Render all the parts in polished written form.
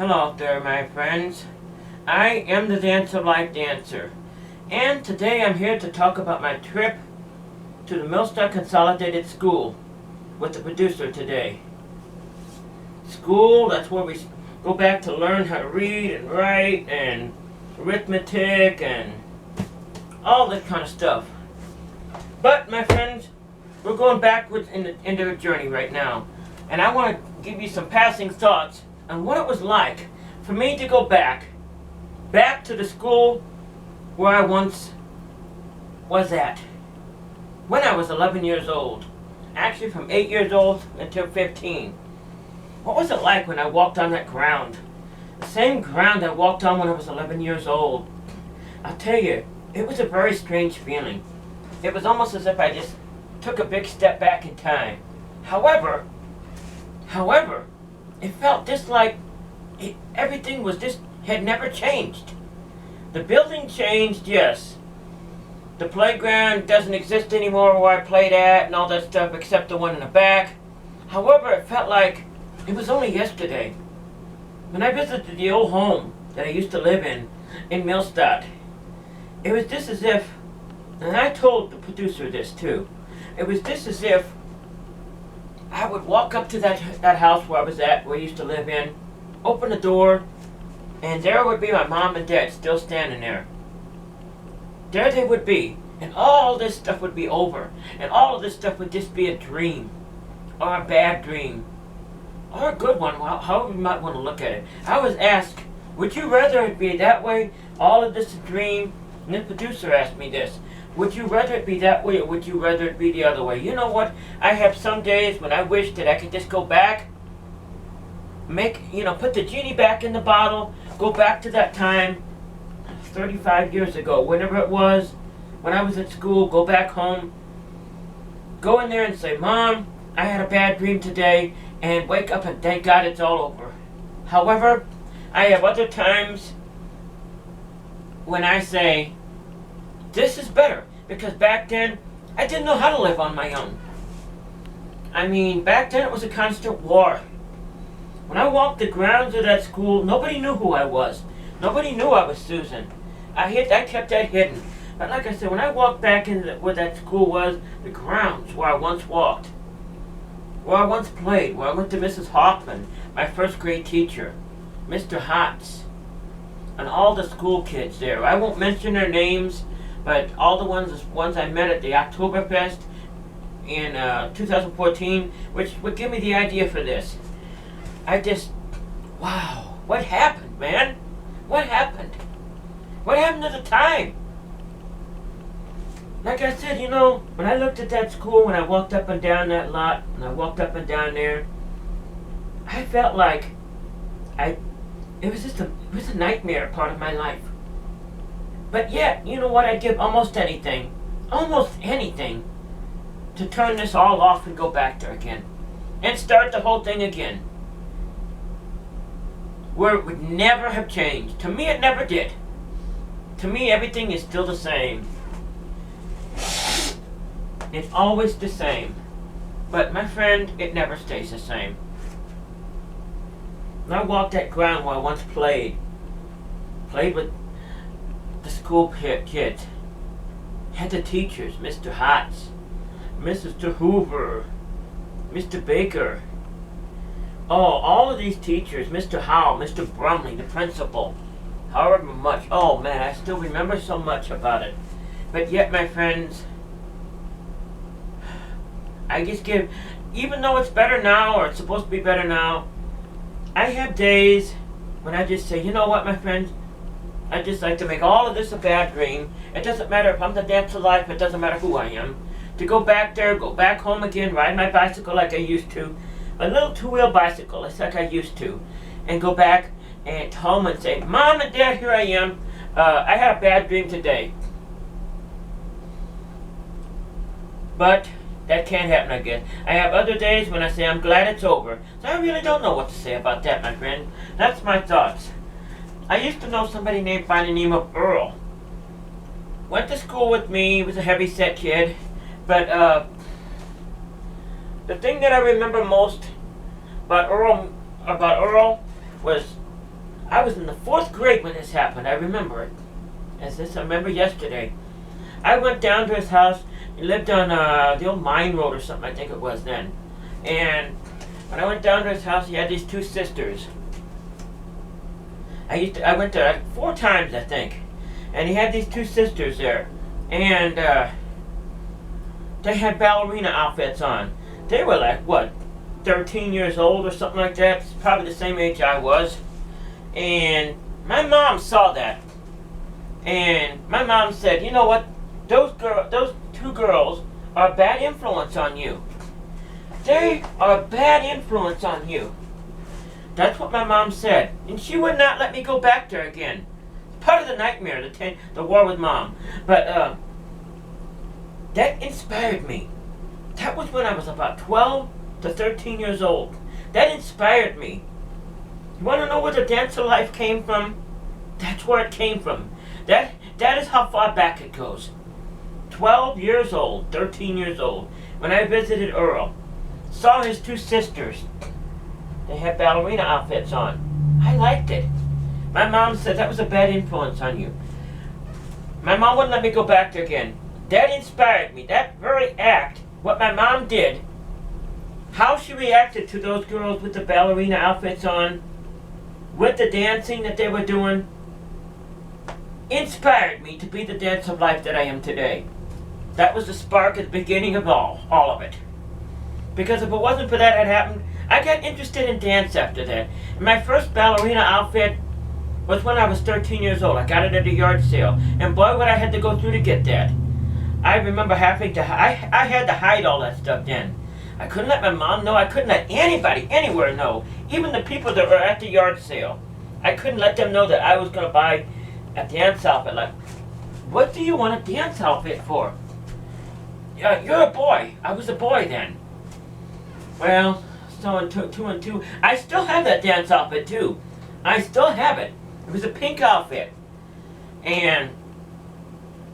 Hello out there, my friends. I am the Dancer Life Dancer, and today I'm here to talk about my trip to the MILLSTADT Consolidated School with the producer today. School, that's where we go back to learn how to read and write and arithmetic and all that kind of stuff. But, my friends, we're going backwards into the journey right now, and I want to give you some passing thoughts on what it was like for me to go back to the school where I once was at when I was 11 years old. Actually, from 8 years old until 15. What was it like when I walked on that ground? The same ground I walked on when I was 11 years old. I'll tell you, it was a very strange feeling. It was almost as if I just took a big step back in time. However, it felt just like everything had never changed. The building changed, yes. The playground doesn't exist anymore where I played at and all that stuff except the one in the back. However, it felt like it was only yesterday when I visited the old home that I used to live in MILLSTADT. It was just as if, and I told the producer this too, it was just as if I would walk up to that house where I was at, where I used to live in, open the door, and there would be my mom and dad still standing there. There they would be, and all this stuff would be over, and all of this stuff would just be a dream, or a bad dream, or a good one, however you might want to look at it. I was asked, would you rather it be that way, all of this a dream? And the producer asked me this. Would you rather it be that way, or would you rather it be the other way? You know what? I have some days when I wish that I could just go back, put the genie back in the bottle, go back to that time, 35 years ago, whenever it was, when I was at school, go back home, go in there and say, Mom, I had a bad dream today, and wake up and thank God it's all over. However, I have other times when I say, this is better, because back then, I didn't know how to live on my own. I mean, back then it was a constant war. When I walked the grounds of that school, nobody knew who I was. Nobody knew I was Susan. I kept that hidden. But like I said, when I walked back into where that school was, the grounds where I once walked, where I once played, where I went to Mrs. Hoffman, my first grade teacher, Mr. Hotz, and all the school kids there. I won't mention their names, but all the ones I met at the Oktoberfest in 2014, which would give me the idea for this. Wow, what happened, man? What happened? What happened to the time? Like I said, when I looked at that school, when I walked up and down that lot, and I walked up and down there, I felt like it was a nightmare part of my life. But yet, you know what, I'd give almost anything to turn this all off and go back there again. And start the whole thing again. Where it would never have changed. To me, it never did. To me, everything is still the same. It's always the same. But my friend, it never stays the same. When I walked that ground where I once played with the school kids, had the teachers, Mr. Hotz, Mr. Hoover, Mr. Baker. Oh, all of these teachers, Mr. Howell, Mr. Brumley, the principal, however much. Oh man, I still remember so much about it. But yet, my friends, I just even though it's better now, or it's supposed to be better now, I have days when I just say, you know what, my friends, I just like to make all of this a bad dream. It doesn't matter if I'm the Dancer Life, it doesn't matter who I am. To go back there, go back home again, ride my bicycle like I used to, a little two-wheel bicycle, it's like I used to, and go back and home and say, Mom and Dad, here I am. I had a bad dream today. But that can't happen again. I have other days when I say I'm glad it's over. So I really don't know what to say about that, my friend. That's my thoughts. I used to know somebody named by the name of Earl. Went to school with me. He was a heavy-set kid. But the thing that I remember most about Earl was I was in the 4th grade when this happened. I remember it. I remember yesterday. I went down to his house. He lived on the old mine road or something, I think it was then. And when I went down to his house, he had these 2 sisters. I went there 4 times, I think. And he had these 2 sisters there. And they had ballerina outfits on. They were like, what, 13 years old or something like that? It's probably the same age I was. And my mom saw that. And my mom said, you know what? Those 2 girls are a bad influence on you. They are a bad influence on you. That's what my mom said. And she would not let me go back there again. It's part of the nightmare, the war with mom. But that inspired me. That was when I was about 12 to 13 years old. That inspired me. You want to know where the dance of life came from? That's where it came from. That is how far back it goes. 12 years old, 13 years old, when I visited Earl. Saw his 2 sisters. They had ballerina outfits on. I liked it. My mom said that was a bad influence on you. My mom wouldn't let me go back there again. That inspired me. That very act, what my mom did, how she reacted to those girls with the ballerina outfits on, with the dancing that they were doing, inspired me to be the dance of life that I am today. That was the spark at the beginning of all of it. Because if it wasn't for that had happened, I got interested in dance after that. And my first ballerina outfit was when I was 13 years old. I got it at a yard sale. And boy, what I had to go through to get that. I remember having to, I had to hide all that stuff then. I couldn't let my mom know. I couldn't let anybody, anywhere know. Even the people that were at the yard sale. I couldn't let them know that I was going to buy a dance outfit. Like, what do you want a dance outfit for? You're a boy. I was a boy then. Well, so in 2 and 2, I still have that dance outfit too. I still have it. It was a pink outfit. And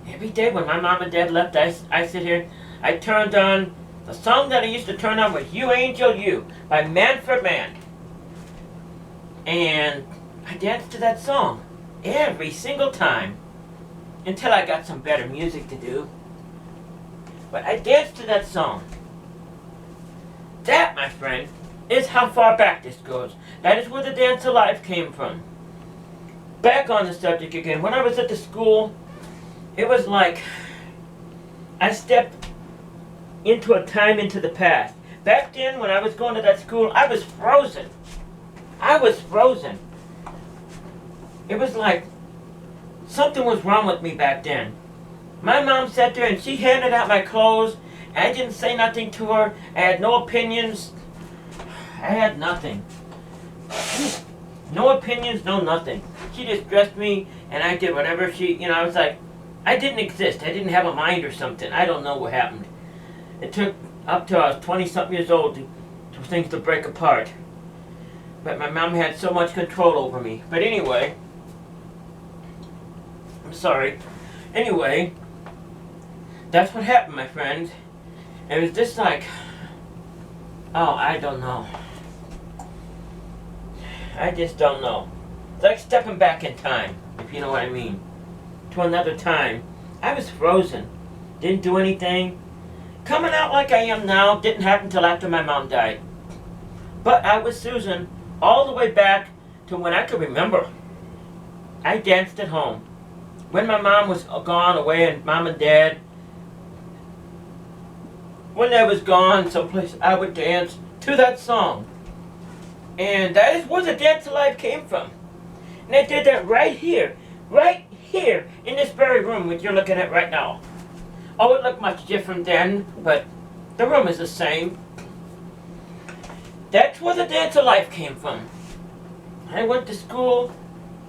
every day when my mom and dad left, I sit here, I turned on, the song that I used to turn on was You Angel You by Manfred Mann. And I danced to that song every single time until I got some better music to do. But I danced to that song. That, my friend, is how far back this goes. That is where the dance of life came from. Back on the subject again, when I was at the school, it was like I stepped into a time into the past. Back then, when I was going to that school, I was frozen. I was frozen. It was like something was wrong with me back then. My mom sat there and she handed out my clothes. I didn't say nothing to her. I had no opinions. I had nothing. No opinions, no nothing. She just dressed me and I did whatever she, I was like, I didn't exist. I didn't have a mind or something. I don't know what happened. It took up till I was 20-something years old for things to break apart. But my mom had so much control over me. But anyway, I'm sorry. Anyway, that's what happened, my friends. It was just like, oh, I don't know. I just don't know. It's like stepping back in time, if you know what I mean. To another time. I was frozen. Didn't do anything. Coming out like I am now didn't happen until after my mom died. But I was Susan all the way back to when I could remember. I danced at home. When my mom was gone away and mom and dad, when they was gone someplace, I would dance to that song. And that is where the dance of life came from. And I did that right here in this very room which you're looking at right now. Oh, it looked much different then, but the room is the same. That's where the dance of life came from. I went to school.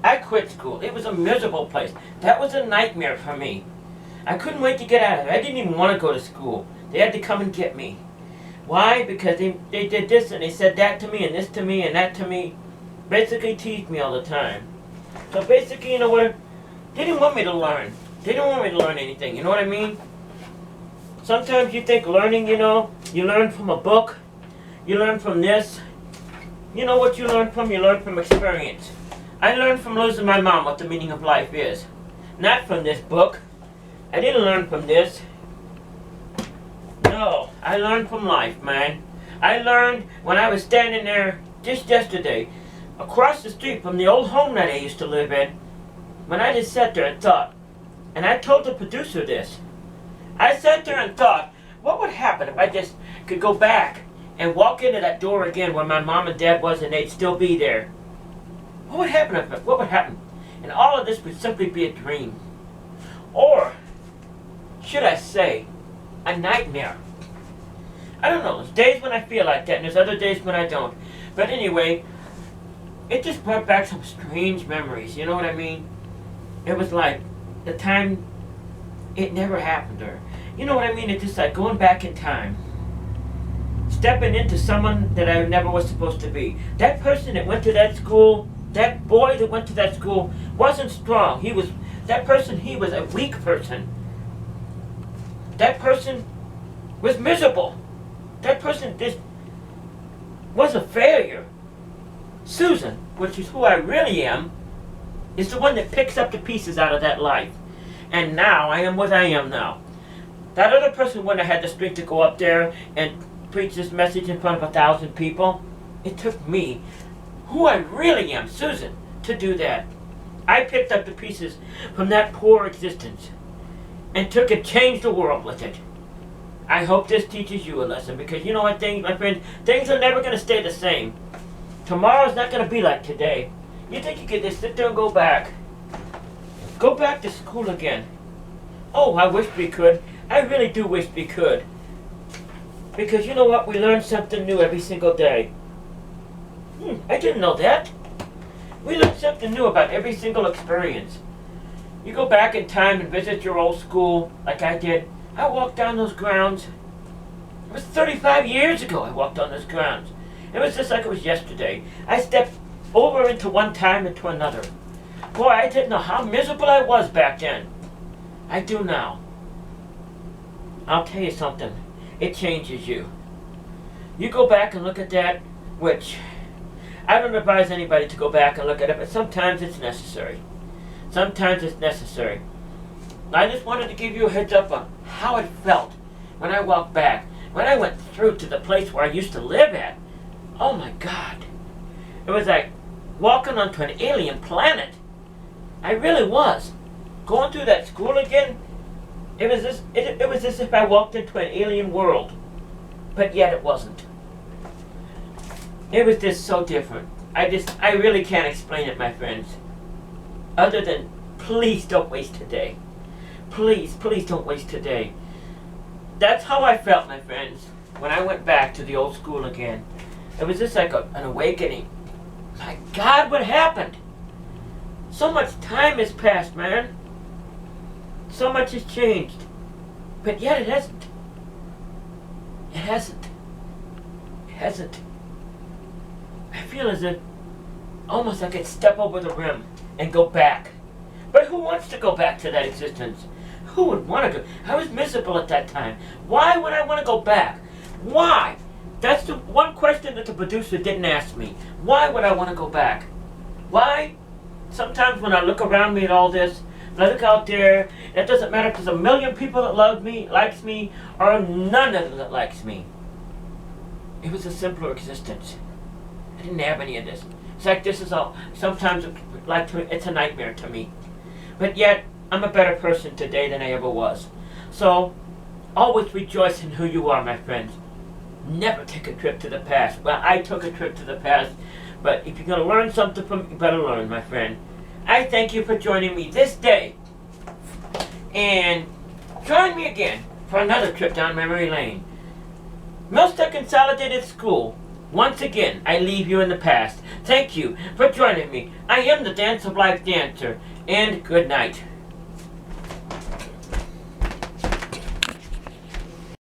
I quit school. It was a miserable place. That was a nightmare for me. I couldn't wait to get out of it. I didn't even want to go to school. They had to come and get me. Why? Because they did this and they said that to me and this to me and that to me. Basically teased me all the time. So basically, you know what? They didn't want me to learn. They didn't want me to learn anything. You know what I mean? Sometimes you think learning, you learn from a book. You learn from this. You know what you learn from? You learn from experience. I learned from losing my mom what the meaning of life is. Not from this book. I didn't learn from this. No, I learned from life, man. I learned when I was standing there just yesterday, across the street from the old home that I used to live in, when I just sat there and thought, and I told the producer this. I sat there and thought, what would happen if I just could go back and walk into that door again where my mom and dad was and they'd still be there? What would happen if it? What would happen? And all of this would simply be a dream. Or, should I say, a nightmare. I don't know. There's days when I feel like that and there's other days when I don't. But anyway, it just brought back some strange memories. You know what I mean? It was like the time it never happened, or you know what I mean? It's just like going back in time. Stepping into someone that I never was supposed to be. That person that went to that school, that boy that went to that school wasn't strong. He was a weak person. That person was miserable. That person just was a failure. Susan, which is who I really am, is the one that picks up the pieces out of that life. And now I am what I am now. That other person wouldn't have had the strength to go up there and preach this message in front of 1,000 people. It took me, who I really am, Susan, to do that. I picked up the pieces from that poor existence and took and changed the world with it. I hope this teaches you a lesson, because you know what, my friend, things are never going to stay the same. Tomorrow's not going to be like today. You think you could just sit there and go back? Go back to school again. Oh, I wish we could. I really do wish we could. Because you know what? We learn something new every single day. I didn't know that. We learn something new about every single experience. You go back in time and visit your old school, like I did. I walked down those grounds. It was 35 years ago I walked on those grounds. It was just like it was yesterday. I stepped over into one time into another. Boy, I didn't know how miserable I was back then. I do now. I'll tell you something. It changes you. You go back and look at that, which I don't advise anybody to go back and look at it, but sometimes it's necessary. Sometimes it's necessary. I just wanted to give you a heads up on how it felt when I walked back. When I went through to the place where I used to live at. Oh my God. It was like walking onto an alien planet. I really was. Going through that school again, it was as if I walked into an alien world. But yet it wasn't. It was just so different. I really can't explain it, my friends. Other than, please don't waste today. Please, please don't waste today. That's how I felt, my friends, when I went back to the old school again. It was just like an awakening. My God, what happened? So much time has passed, man. So much has changed. But yet it hasn't. It hasn't. It hasn't. I feel as if almost I could step over the rim and go back. But who wants to go back to that existence? Who would want to go? I was miserable at that time. Why would I want to go back? Why? That's the one question that the producer didn't ask me. Why would I want to go back? Why? Sometimes when I look around me at all this, and I look out there, it doesn't matter if there's 1 million people that love me, likes me, or none of them that likes me. It was a simpler existence. I didn't have any of this. It's like this is all, sometimes it's a nightmare to me. But yet, I'm a better person today than I ever was. So, always rejoice in who you are, my friends. Never take a trip to the past. Well, I took a trip to the past, but if you're going to learn something from it, you better learn, my friend. I thank you for joining me this day. And join me again for another trip down memory lane. MILLSTADT Consolidated School. Once again, I leave you in the past. Thank you for joining me. I am the Dance of Life dancer, and good night.